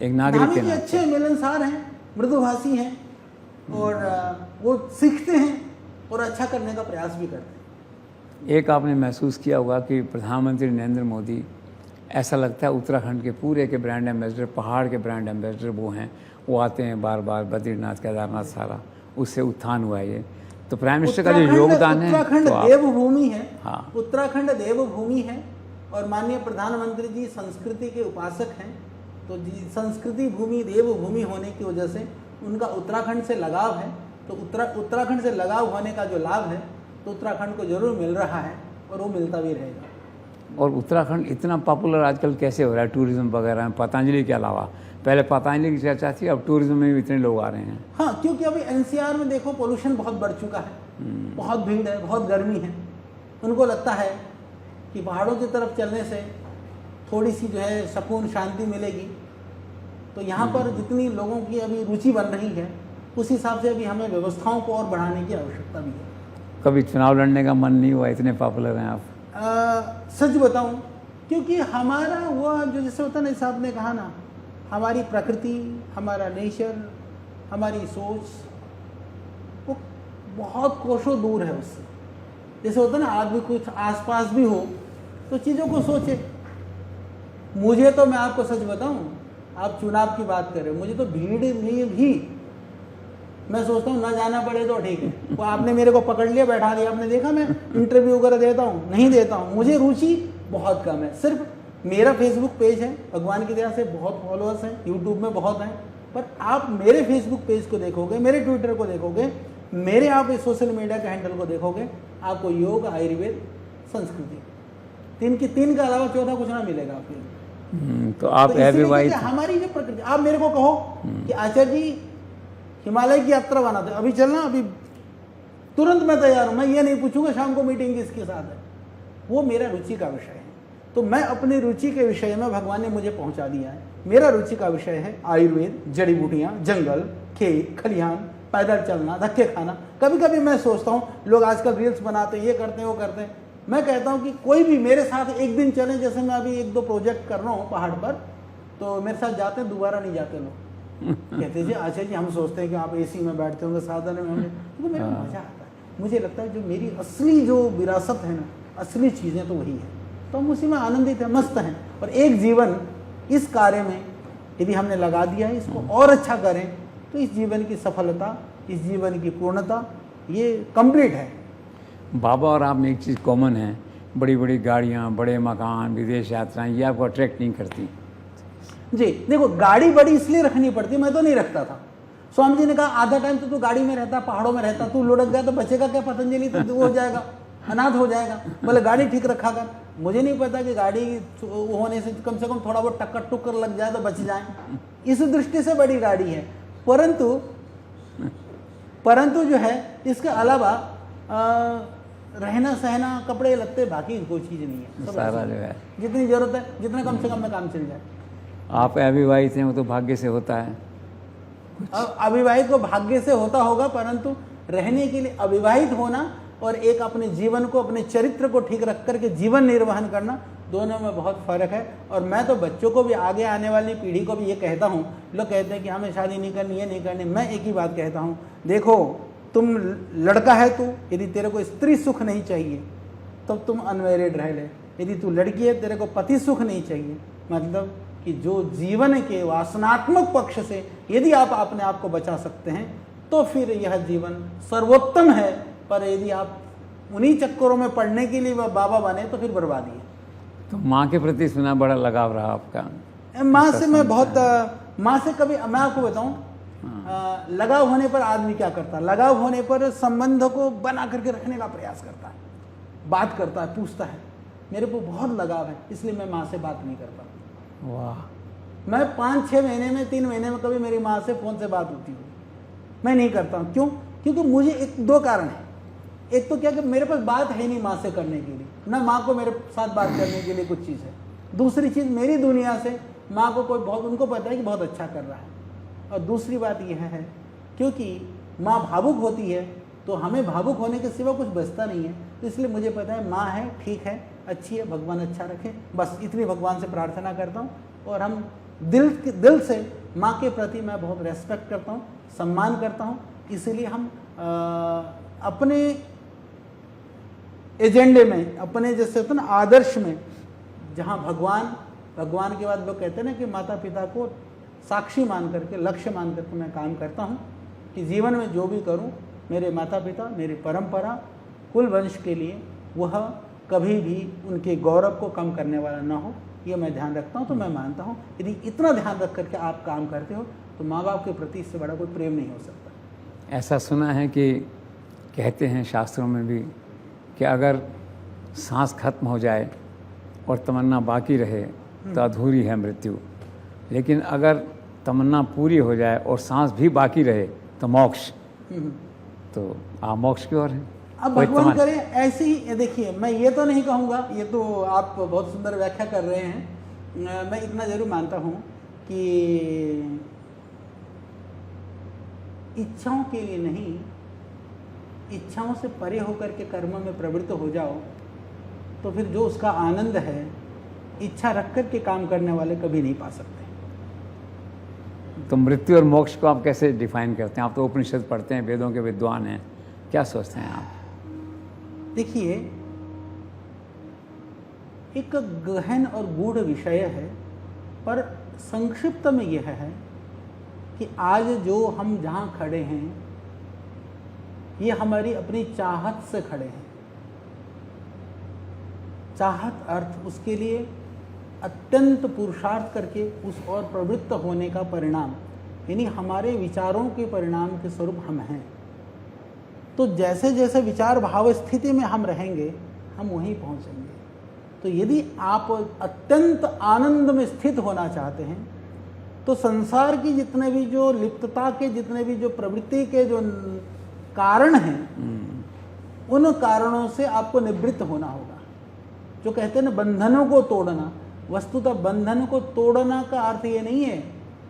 एक नागरिक के नाते? अच्छे मिलनसार हैं, मृदुभाषी हैं और वो सीखते हैं और अच्छा करने का प्रयास भी करते हैं। एक आपने महसूस किया होगा कि प्रधानमंत्री नरेंद्र मोदी, ऐसा लगता है उत्तराखंड के पूरे के ब्रांड एम्बेसडर, पहाड़ के ब्रांड एम्बेसडर वो हैं, वो आते हैं बार बार, बद्रीनाथ केदारनाथ सारा उससे उत्थान हुआ है। ये तो प्राइम मिनिस्टर का जो योगदान है, उत्तराखंड देवभूमि है। हाँ, उत्तराखंड देवभूमि है और माननीय प्रधानमंत्री जी संस्कृति के उपासक हैं। तो जी संस्कृति भूमि, देवभूमि होने की वजह से उनका उत्तराखंड से लगाव है। तो उत्तराखंड से लगाव होने का जो लाभ है तो उत्तराखंड को जरूर मिल रहा है और वो मिलता भी रहेगा। और उत्तराखंड इतना पॉपुलर आजकल कैसे हो रहा है टूरिज्म वगैरह में, पतंजलि के अलावा? पहले पतंजलि की चर्चा थी, अब टूरिज्म में भी इतने लोग आ रहे हैं। हाँ, क्योंकि अभी एनसीआर में देखो पोल्यूशन बहुत बढ़ चुका है, बहुत भीड़ है, बहुत गर्मी है। उनको लगता है कि पहाड़ों की तरफ चलने से थोड़ी सी जो है सुकून, शांति मिलेगी। तो यहाँ पर जितनी लोगों की अभी रुचि बन रही है उस हिसाब से अभी हमें व्यवस्थाओं को और बढ़ाने की आवश्यकता भी है। कभी चुनाव लड़ने का मन नहीं हुआ, इतने पॉपुलर हैं आप? सच बताऊं, क्योंकि हमारा वो जो जैसे होता ना, जैसे आपने कहा ना, हमारी प्रकृति, हमारा नेचर, हमारी सोच वो बहुत कोसों दूर है उससे। जैसे होता ना, आदमी कुछ आसपास भी हो तो चीज़ों को सोचे। मुझे तो, मैं आपको सच बताऊं, आप चुनाव की बात कर रहे हो, मुझे तो भीड़ में भी मैं सोचता हूँ ना जाना पड़े तो ठीक है। वो आपने मेरे को पकड़ लिया, बैठा दिया, आपने देखा मैं इंटरव्यू वगैरह देता हूँ? नहीं देता हूँ। मुझे रुचि बहुत कम है। सिर्फ मेरा फेसबुक पेज है, भगवान की दया से बहुत फॉलोअर्स हैं, यूट्यूब में बहुत हैं, पर आप मेरे फेसबुक पेज को देखोगे, मेरे ट्विटर को देखोगे, मेरे आप इस सोशल मीडिया के हैंडल को देखोगे, आपको योग, आयुर्वेद, संस्कृति, तीन के अलावा चौथा कुछ ना मिलेगा आपको। तो आप हमारी जो प्रकृति, आप मेरे को कहो कि आचार्य जी हिमालय की यात्रा बनाते, अभी चलना, अभी तुरंत मैं तैयार हूं। मैं ये नहीं पूछूंगा शाम को मीटिंग किसके साथ है, वो मेरा रुचि का विषय है। तो मैं अपनी रुचि के विषय में, भगवान ने मुझे पहुंचा दिया है। मेरा रुचि का विषय है आयुर्वेद, जड़ी बूटियां, जंगल, खेत खलिहान, पैदल चलना, धक्के खाना। कभी कभी मैं सोचता हूँ, लोग आजकल रील्स बनाते हैं, ये करते हैं, वो करते हैं, मैं कहता हूँ कि कोई भी मेरे साथ एक दिन चले, जैसे मैं अभी 1-2 प्रोजेक्ट कर रहा हूँ पहाड़ पर, तो मेरे साथ जाते हैं, दोबारा नहीं जाते लोग। कहते जी अच्छा जी, हम सोचते हैं कि आप एसी में बैठते होंगे, साधन में होंगे, तो मेरे को मजा आता है। मुझे लगता है जो मेरी असली जो विरासत है ना, असली चीज़ें तो वही है, तो हम उसी में आनंदित हैं, मस्त हैं। और एक जीवन इस कार्य में यदि हमने लगा दिया है, इसको और अच्छा करें, तो इस जीवन की सफलता, इस जीवन की पूर्णता ये कंप्लीट है। बाबा और आप में एक चीज़ कॉमन है, बड़ी बड़ी गाड़ियाँ, बड़े मकान, विदेश यात्राएं, ये आपको अट्रैक्ट नहीं करती। जी देखो, गाड़ी बड़ी इसलिए रखनी पड़ती, मैं तो नहीं रखता था। स्वामी जी ने कहा आधा टाइम तो तू गाड़ी में रहता, पहाड़ों में रहता, तू लुढ़क गया तो बचेगा क्या पतंजलि, तो वो हो जाएगा, अनाथ हो जाएगा। बोले गाड़ी ठीक रखा कर। मुझे नहीं पता कि गाड़ी होने से कम थोड़ा बहुत टक्कर टुक्कर लग जाए तो बच जाए, इस दृष्टि से बड़ी गाड़ी है। परंतु जो है इसके अलावा रहना सहना, कपड़े लत्ते, बाकी कोई चीज़ नहीं है। सारा जो है जितनी जरूरत है, जितना कम से कम में काम चल जाए। आप अविवाहित हैं, वो तो भाग्य से होता है। अब अविवाहित को भाग्य से होता होगा, परंतु रहने के लिए अविवाहित होना और एक अपने जीवन को, अपने चरित्र को ठीक रख करके जीवन निर्वहन करना, दोनों में बहुत फर्क है। और मैं तो बच्चों को भी, आगे आने वाली पीढ़ी को भी ये कहता हूँ, लोग कहते हैं कि हमें शादी नहीं करनी, ये नहीं करनी, मैं एक ही बात कहता हूँ, देखो तुम लड़का है, तू यदि तेरे को स्त्री सुख नहीं चाहिए तो तुम अनमैरिड रह ले। यदि तू लड़की है, तेरे को पति सुख नहीं चाहिए, मतलब कि जो जीवन के वासनात्मक पक्ष से यदि आप अपने आप को बचा सकते हैं तो फिर यह जीवन सर्वोत्तम है। पर यदि आप उन्हीं चक्करों में पढ़ने के लिए बाबा बने तो फिर बर्बादी है। तो माँ के प्रति सुना बड़ा लगाव रहा आपका? माँ से मैं बहुत, माँ से कभी, मैं आपको बताऊं, लगाव होने पर आदमी क्या करता है, लगाव होने पर संबंध को बना करके रखने का प्रयास करता है, बात करता है, पूछता है। मेरे को बहुत लगाव है, इसलिए मैं माँ से बात नहीं करता। वाह। मैं 5-6 महीने में, 3 महीने में कभी मेरी माँ से फ़ोन से बात होती है, मैं नहीं करता हूँ। क्यों? क्योंकि मुझे 1-2 कारण है। एक तो क्या कि मेरे पास बात है नहीं माँ से करने के लिए, ना माँ को मेरे साथ बात करने के लिए कुछ चीज़ है। दूसरी चीज़, मेरी दुनिया से माँ को कोई बहुत, उनको पता है कि बहुत अच्छा कर रहा है। और दूसरी बात यह है, क्योंकि माँ भावुक होती है तो हमें भावुक होने के सिवा कुछ बचता नहीं है। तो इसलिए मुझे पता है माँ है, ठीक है, अच्छी है, भगवान अच्छा रखे, बस इतनी भगवान से प्रार्थना करता हूँ। और हम दिल से माँ के प्रति मैं बहुत रेस्पेक्ट करता हूँ, सम्मान करता हूँ। इसलिए हम अपने एजेंडे में, अपने जैसे होता ना आदर्श में, जहाँ भगवान के बाद लोग कहते हैं ना कि माता पिता को साक्षी मान करके, लक्ष्य मान करके मैं काम करता हूँ कि जीवन में जो भी करूँ, मेरे माता पिता, मेरी परंपरा, कुल वंश के लिए वह कभी भी उनके गौरव को कम करने वाला ना हो, ये मैं ध्यान रखता हूँ। तो मैं मानता हूँ यदि इतना ध्यान रख करके आप काम करते हो तो माँ बाप के प्रति इससे बड़ा कोई प्रेम नहीं हो सकता। ऐसा सुना है कि कहते हैं शास्त्रों में भी कि अगर सांस खत्म हो जाए और तमन्ना बाकी रहे तो अधूरी है मृत्यु, लेकिन अगर तमन्ना पूरी हो जाए और सांस भी बाकी रहे तो मोक्ष। तो आप मोक्ष की ओर हैं। अब भगवान करे ऐसे ही। देखिए, मैं ये तो नहीं कहूँगा, ये तो आप बहुत सुंदर व्याख्या कर रहे हैं। मैं इतना जरूर मानता हूँ कि इच्छाओं के लिए नहीं, इच्छाओं से परे होकर के कर्म में प्रवृत्त हो जाओ तो फिर जो उसका आनंद है, इच्छा रख कर के काम करने वाले कभी नहीं पा सकते। तो मृत्यु और मोक्ष को आप कैसे डिफाइन करते हैं? आप तो उपनिषद पढ़ते हैं, वेदों के विद्वान हैं, क्या सोचते हैं आप? देखिए, एक गहन और गूढ़ विषय है, पर संक्षिप्त में यह है कि आज जो हम जहाँ खड़े हैं ये हमारी अपनी चाहत से खड़े हैं। चाहत अर्थ उसके लिए अत्यंत पुरुषार्थ करके उस और प्रवृत्त होने का परिणाम, यानी हमारे विचारों के परिणाम के स्वरूप हम हैं। तो जैसे जैसे विचार भाव स्थिति में हम रहेंगे हम वहीं पहुंचेंगे। तो यदि आप अत्यंत आनंद में स्थित होना चाहते हैं तो संसार की जितने भी जो लिप्तता के, जितने भी जो प्रवृत्ति के जो कारण हैं, उन कारणों से आपको निवृत्त होना होगा। जो कहते हैं ना बंधनों को तोड़ना, वस्तुतः बंधन को तोड़ना का अर्थ ये नहीं है।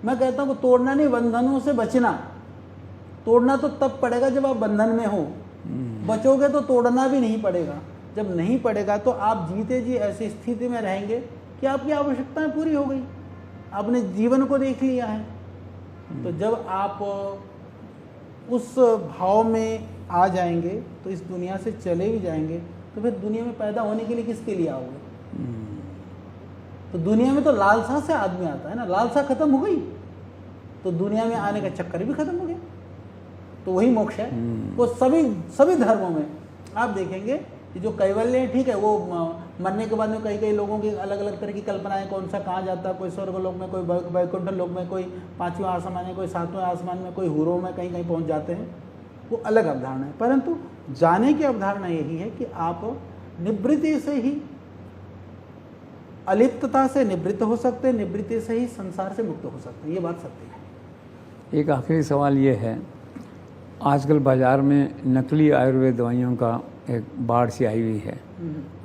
मैं कहता हूँ तोड़ना नहीं, बंधनों से बचना। तोड़ना तो तब पड़ेगा जब आप बंधन में हो, बचोगे तो तोड़ना भी नहीं पड़ेगा। जब नहीं पड़ेगा तो आप जीते जी ऐसी स्थिति में रहेंगे कि आपकी आवश्यकताएं पूरी हो गई, आपने जीवन को देख लिया है। तो जब आप उस भाव में आ जाएंगे तो इस दुनिया से चले भी जाएंगे, तो फिर दुनिया में पैदा होने के लिए किसके लिए आओगे? तो दुनिया में तो लालसा से आदमी आता है ना, लालसा खत्म हो गई तो दुनिया में आने का चक्कर भी खत्म हो गया। तो वही मोक्ष है। वो सभी धर्मों में आप देखेंगे कि जो कैवल्य है, ठीक है, वो मरने के बाद में कई लोगों की अलग अलग तरह की कल्पनाएं, कौन सा कहाँ जाता है, कोई स्वर्ग लोक में, कोई वैकुंठ लोक में, कोई 5वें आसमान में, कोई 7वें आसमान में, कोई हुरों में कहीं कहीं पहुँच जाते हैं, वो अलग अवधारणा है। परंतु जाने की अवधारणा यही है कि आप निवृत्ति से ही, अलिप्तता से निवृत्त हो सकते हैं, निवृत्ति से ही संसार से मुक्त हो सकते हैं। ये बात सत्य है। एक आखिरी सवाल ये है, आजकल बाज़ार में नकली आयुर्वेद दवाइयों का एक बाढ़ सी आई हुई है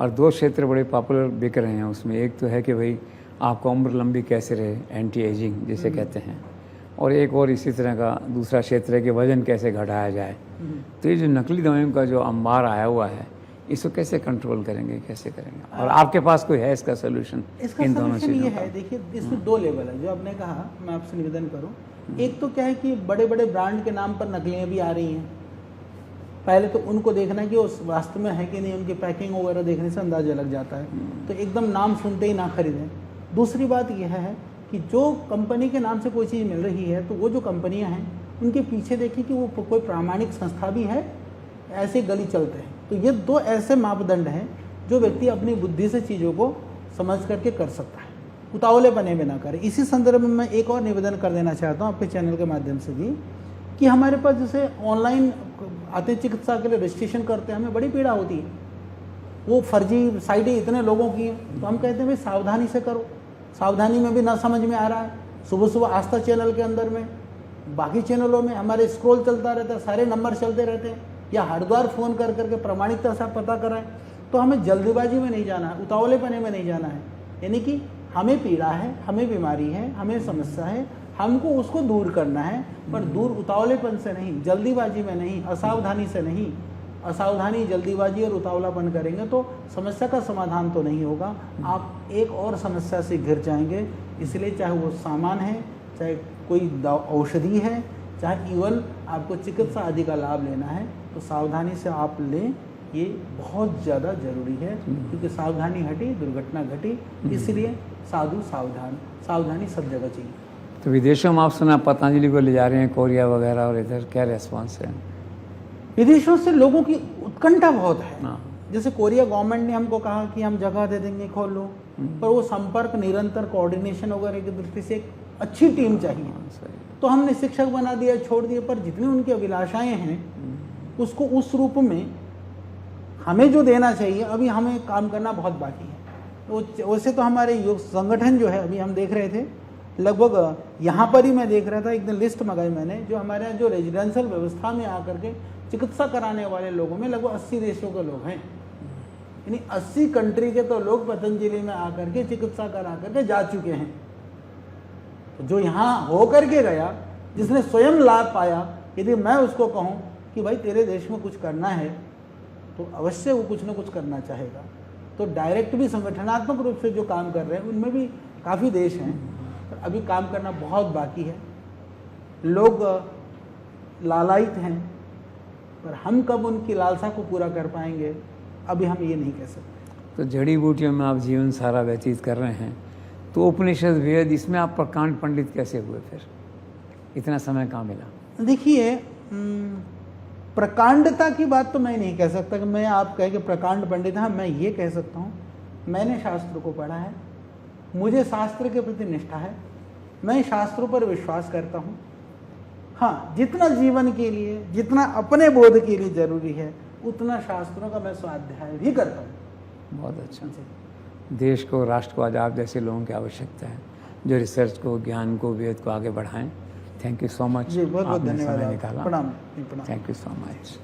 और 2 क्षेत्र बड़े पॉपुलर बिक रहे हैं उसमें। एक तो है कि भाई आपका उम्र लंबी कैसे रहे, एंटी एजिंग जिसे कहते हैं, और एक और इसी तरह का दूसरा क्षेत्र है कि वजन कैसे घटाया जाए। तो ये जो नकली दवाइयों का जो अंबार आया हुआ है, इसको कैसे कंट्रोल करेंगे, कैसे करेंगे, और आपके पास कोई है इसका सोल्यूशन? इसका इन दोनों सोल्यूशन ये चीज़ों है, देखिए इसमें 2 लेवल है। जो आपने कहा, मैं आपसे निवेदन करूं, एक तो क्या है कि बड़े बड़े ब्रांड के नाम पर नकलियाँ भी आ रही हैं। पहले तो उनको देखना कि उस वास्तव में है कि नहीं, उनकी पैकिंग वगैरह देखने से अंदाजा लग जाता है, तो एकदम नाम सुनते ही ना खरीदें। दूसरी बात यह है कि जो कंपनी के नाम से कोई चीज़ मिल रही है, तो वो जो कंपनियां हैं उनके पीछे देखिए कि वो कोई प्रामाणिक संस्था भी है, ऐसे गली चलते हैं। तो ये 2 ऐसे मापदंड हैं जो व्यक्ति अपनी बुद्धि से चीज़ों को समझ करके कर सकता है, उतावले बने में ना करे। इसी संदर्भ में मैं एक और निवेदन कर देना चाहता हूँ आपके चैनल के माध्यम से भी, कि हमारे पास जैसे ऑनलाइन आते चिकित्सा के लिए रजिस्ट्रेशन करते हैं, हमें बड़ी पीड़ा होती है। वो फर्जी साइटें इतने लोगों की हैं, तो हम कहते हैं भाई सावधानी से करो। सावधानी में भी ना समझ में आ रहा है। सुबह सुबह आस्था चैनल के अंदर में, बाकी चैनलों में हमारे स्क्रॉल चलता रहता है, सारे नंबर चलते रहते हैं, या हर बार फ़ोन कर करके प्रामाणिकता से पता कराएं। तो हमें जल्दीबाजी में नहीं जाना है, उतावलेपने में नहीं जाना है। यानी कि हमें पीड़ा है, हमें बीमारी है, हमें समस्या है, हमको उसको दूर करना है, पर दूर उतावलेपन से नहीं, जल्दीबाजी में नहीं, असावधानी से नहीं। असावधानी, जल्दीबाजी और उतावलापन करेंगे तो समस्या का समाधान तो नहीं होगा, आप एक और समस्या से घिर जाएंगे। इसलिए चाहे वो सामान है, चाहे कोई औषधि है, चाहे इवन आपको चिकित्सा आदि का लाभ लेना है, तो सावधानी से आप लें। ये बहुत ज़्यादा जरूरी है, क्योंकि सावधानी हटी दुर्घटना घटी। इसलिए साधु सावधान, सावधानी सब जगह चाहिए। तो विदेशों में आप सुना पतंजलि को ले जा रहे हैं, कोरिया वगैरह, और इधर क्या रेस्पॉन्स है? विदेशों से लोगों की उत्कंठा बहुत है। हाँ। जैसे कोरिया गवर्नमेंट ने हमको कहा कि हम जगह दे देंगे, खोल लो, पर वो संपर्क, निरंतर कोऑर्डिनेशन वगैरह की दृष्टि से एक अच्छी टीम चाहिए। तो हमने शिक्षक बना दिया, छोड़ दिया, पर जितनी उनकी अभिलाषाएं हैं उसको उस रूप में हमें जो देना चाहिए, अभी हमें काम करना बहुत बाकी है। तो वैसे तो हमारे योग संगठन जो है, अभी हम देख रहे थे, लगभग यहाँ पर ही मैं देख रहा था, एक दिन लिस्ट मंगाई मैंने, जो हमारे यहाँ जो रेजिडेंशियल व्यवस्था में आकर के चिकित्सा कराने वाले लोगों में लगभग 80 देशों के लोग हैं। यानी 80 कंट्री के तो लोग पतंजलि में आकर के चिकित्सा करा करके जा चुके हैं। तो जो यहाँ हो करके गया, जिसने स्वयं लाभ पाया, यदि मैं उसको कहूँ कि भाई तेरे देश में कुछ करना है, तो अवश्य वो कुछ न कुछ करना चाहेगा। तो डायरेक्ट भी संगठनात्मक रूप से जो काम कर रहे हैं, उनमें भी काफ़ी देश हैं, पर अभी काम करना बहुत बाकी है। लोग लालायित हैं, पर हम कब उनकी लालसा को पूरा कर पाएंगे, अभी हम ये नहीं कह सकते। तो जड़ी बूटियों में आप जीवन सारा व्यतीत कर रहे हैं, तो उपनिषद, वेद, इसमें आप प्रकांड पंडित कैसे हुए? फिर इतना समय कहाँ मिला? देखिए, प्रकांडता की बात तो मैं नहीं कह सकता कि मैं आप कहे कि प्रकांड पंडित। हाँ, मैं ये कह सकता हूँ, मैंने शास्त्र को पढ़ा है, मुझे शास्त्र के प्रति निष्ठा है, मैं शास्त्रों पर विश्वास करता हूँ। हाँ, जितना जीवन के लिए, जितना अपने बोध के लिए जरूरी है, उतना शास्त्रों का मैं स्वाध्याय भी करता हूँ। बहुत अच्छा। देश को, राष्ट्र को आज आप जैसे लोगों की आवश्यकता है, जो रिसर्च को, ज्ञान को, वेद को आगे बढ़ाएं। Thank you so much. जी, बहुत बहुत आपने समय धन्यवाद। निकाला। प्रणाम। Thank you so much.